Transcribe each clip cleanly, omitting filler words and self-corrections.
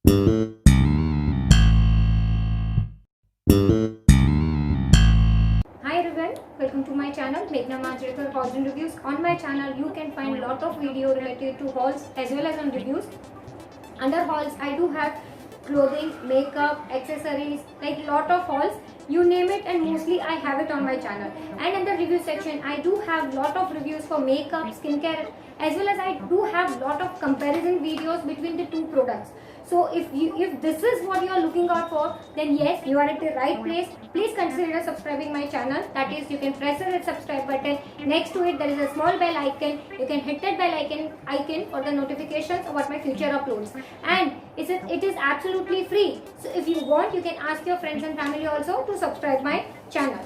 Hi everyone, welcome to my channel Meghna Manjrekar Hauls and Reviews. On my channel you can find lot of video related to hauls as well as on reviews. Under hauls I do have clothing, makeup, accessories, like lot of hauls, you name it, and mostly I have it on my channel. And in the review section I do have lot of reviews for makeup, skincare, as well as I do have lot of comparison videos between the two products. So if this is what you are looking out for, then yes, you are at the right place. Please consider subscribing my channel. That is, you can press the red subscribe button. Next to it there is a small bell icon. You can hit that bell icon for the notifications about my future uploads. And it is absolutely free. So if you want, you can ask your friends and family also to subscribe my channel.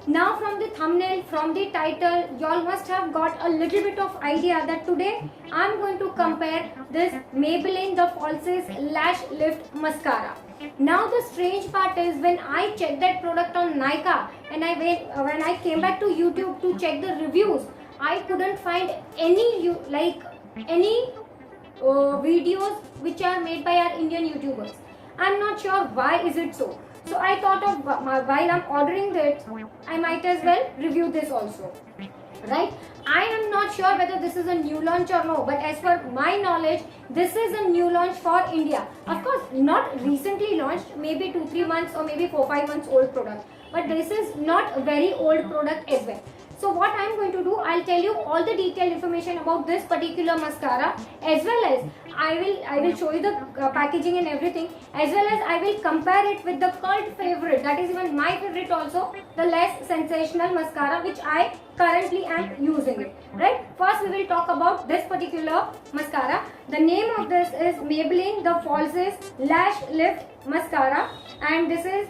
Now from the thumbnail, from the title, y'all must have got a little bit of idea that today I'm going to compare this Maybelline The Falsies Lash Lift Mascara. Now the strange part is when I checked that product on Nykaa and when I came back to YouTube to check the reviews, I couldn't find any videos which are made by our Indian YouTubers. I'm not sure why is it so. So I thought of while I'm ordering this, I might as well review this also. Right? I am not sure whether this is a new launch or no, but as per my knowledge, this is a new launch for India. Of course, not recently launched, maybe 2-3 months or maybe 4-5 months old product. But this is not a very old product as well. So what I am going to do, I'll tell you all the detailed information about this particular mascara, as well as I will show you the packaging and everything, as well as I will compare it with the cult favorite, that is even my favorite also, the Less Sensational mascara, which I currently am using it. Right? First we will talk about this particular mascara. The name of this is Maybelline The Falsies Lash Lift Mascara, and this is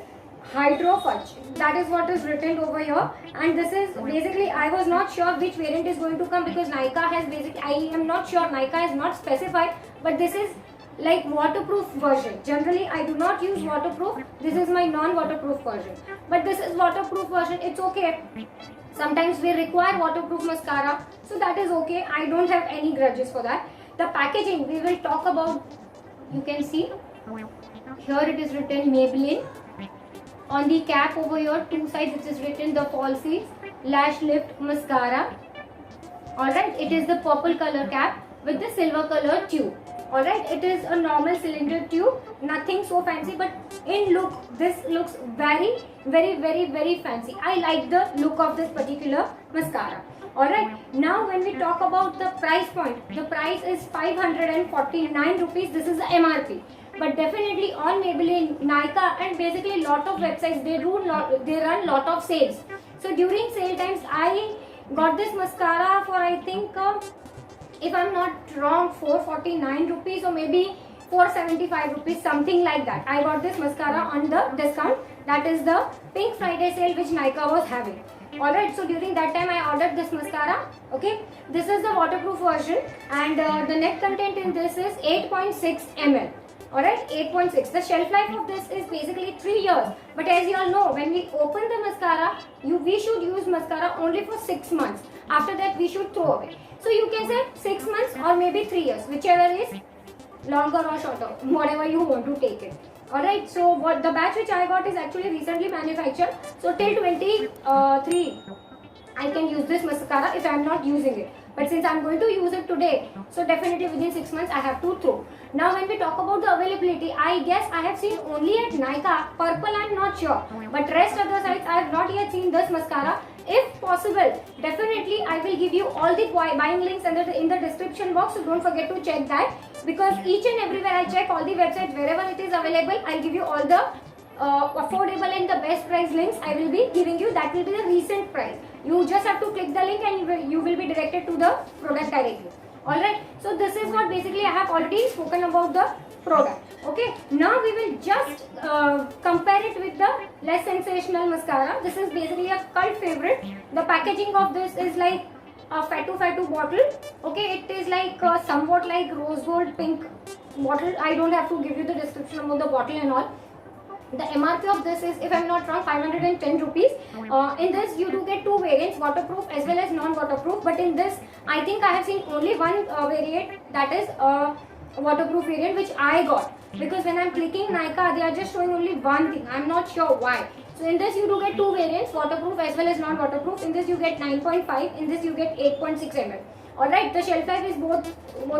Hydro Fudge. That is what is written over here, and this is basically, I was not sure which variant is going to come because Nykaa has I am not sure, Nykaa has not specified, but this is like waterproof version. Generally I do not use waterproof. This is my non-waterproof version, but this is waterproof version. It's okay. Sometimes we require waterproof mascara, so that is okay. I don't have any grudges for that. The packaging we will talk about. You can see here it is written Maybelline. On the cap over here, two sides it is written The Falsies Lash Lift Mascara. Alright, it is the purple color cap with the silver color tube. Alright, it is a normal cylinder tube, nothing so fancy, but in look, this looks very fancy. I like the look of this particular mascara. Alright, now when we talk about the price point, the price is 549 rupees. This is the MRP. But definitely on Maybelline, Nykaa, and basically lot of websites, they run lot of sales. So during sale times, I got this mascara for, I think, if I'm not wrong, 449 rupees or maybe 475 rupees, something like that. I got this mascara on the discount. That is the Pink Friday sale which Nykaa was having. Alright, so during that time I ordered this mascara. Okay, this is the waterproof version, and the net content in this is 8.6 ml. Alright, 8.6. The shelf life of this is basically 3 years. But as you all know, when we open the mascara, we should use mascara only for 6 months. After that, we should throw away. So you can say 6 months or maybe 3 years, whichever is longer or shorter, whatever you want to take it. Alright, so what the batch which I got is actually recently manufactured. So till 23, I can use this mascara if I am not using it. But since I am going to use it today, so definitely within 6 months I have to throw. Now when we talk about the availability, I guess I have seen only at Nykaa. Purple I am not sure. But rest other sites I have not yet seen this mascara. If possible, definitely I will give you all the buying links in the description box. So don't forget to check that. Because each and everywhere I check all the websites, wherever it is available, I will give you all the affordable and the best price links I will be giving you. That will be the recent price. You just have to click the link and you will be directed to the product directly. Alright, so this is what basically I have already spoken about the product. Okay, now we will just compare it with the Less Sensational mascara. This is basically a cult favorite. The packaging of this is like a Fatu bottle. Okay, it is like somewhat like rose gold pink bottle. I don't have to give you the description about the bottle and all. The MRP of this is, if I am not wrong, 510 rupees. In this you do get two variants, waterproof as well as non-waterproof. But in this, I think I have seen only one variant, that is waterproof variant which I got, because when I'm clicking Nykaa, they are just showing only one thing. I'm not sure why. So in this you do get two variants, waterproof as well as non-waterproof. In this you get 9.5, in this you get 8.6 ml. Alright, the shelf life is both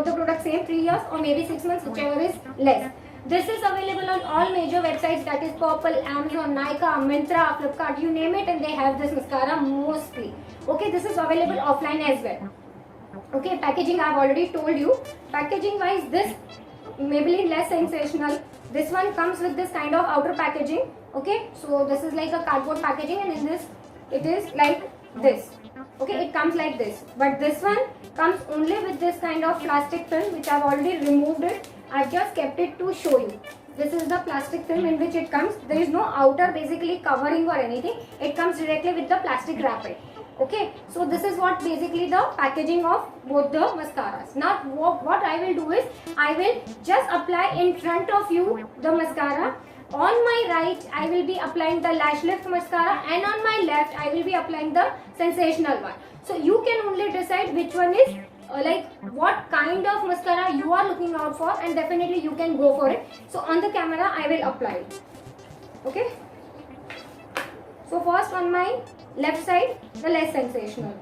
the products same, 3 years or maybe 6 months, whichever is less. This is available on all major websites, that is Purple, Amazon, Nykaa, Myntra, Flipkart, you name it, and they have this mascara mostly. Okay, this is available offline as well. Okay, packaging I have already told you. Packaging wise, this Maybelline Less Sensational, this one comes with this kind of outer packaging. Okay, so this is like a cardboard packaging, and in this it is like this. Okay, it comes like this, but this one comes only with this kind of plastic film, which I have already removed it. I have just kept it to show you. This is the plastic film in which it comes. There is no outer basically covering or anything. It comes directly with the plastic wrapper. Okay, so this is what basically the packaging of both the mascaras. Now what I will do is, I will just apply in front of you the mascara. On my right, I will be applying the Lash Lift mascara, and on my left, I will be applying the Sensational one. So you can only decide which one is like what kind of mascara you are looking out for, and definitely you can go for it. So on the camera, I will apply it. Okay. So first on my left side, the Less Sensational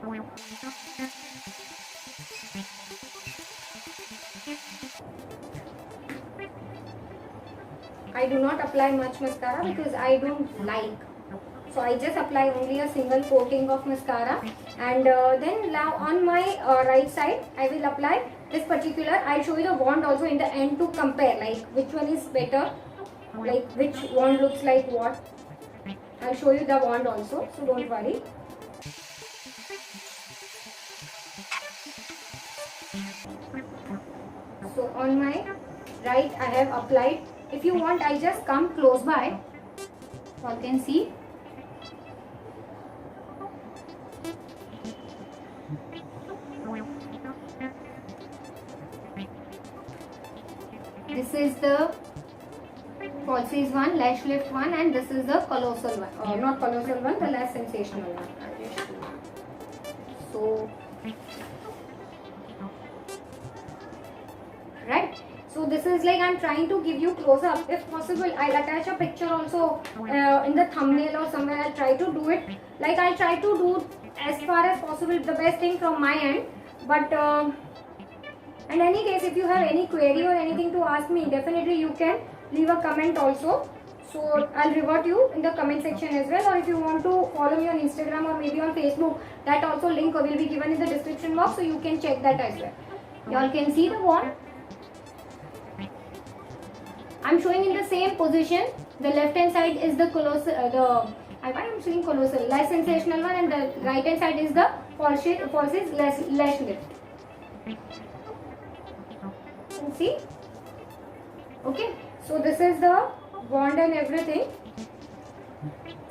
one. I do not apply much mascara because I don't like. So I just apply only a single coating of mascara, and then now on my right side I will apply this particular. I'll show you the wand also in the end to compare like which one is better, like which wand looks like what. I'll show you the wand also, so don't worry. So on my right I have applied. If you want, I just come close by, so you can see. This is the Falsies one, Lash Lift one, and this is the Colossal one. Not Colossal one, the Less Sensational one. So, right. So this is like I'm trying to give you close up. If possible, I'll attach a picture also in the thumbnail or somewhere. I'll try to do it. Like I'll try to do as far as possible the best thing from my end. But in any case, if you have any query or anything to ask me, definitely you can leave a comment also. So I'll revert you in the comment section as well. Or if you want to follow me on Instagram or maybe on Facebook, that also link will be given in the description box, so you can check that as well. Y'all can see the wand. I'm showing in the same position. The left hand side is the Colossal, why I'm showing Colossal, Less Sensational one, and the right hand side is the Falsies Lash Lift. See? Okay, so this is the wand and everything.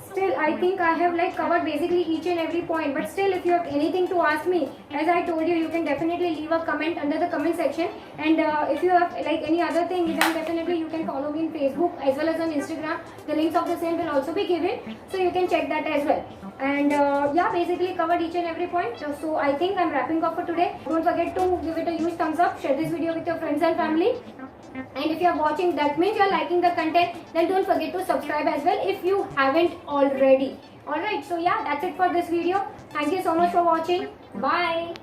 Still, I think I have like covered basically each and every point, but still if you have anything to ask me, as I told you, you can definitely leave a comment under the comment section, and if you have like any other thing, then definitely you can follow me in Facebook as well as on Instagram. The links of the same will also be given, so you can check that as well. And yeah, basically covered each and every point. So I think I'm wrapping up for today. Don't forget to give it a huge thumbs up, share this video with your friends and family. And if you are watching, that means you are liking the content, then don't forget to subscribe as well if you haven't already. Alright, so yeah, that's it for this video. Thank you so much for watching. Bye.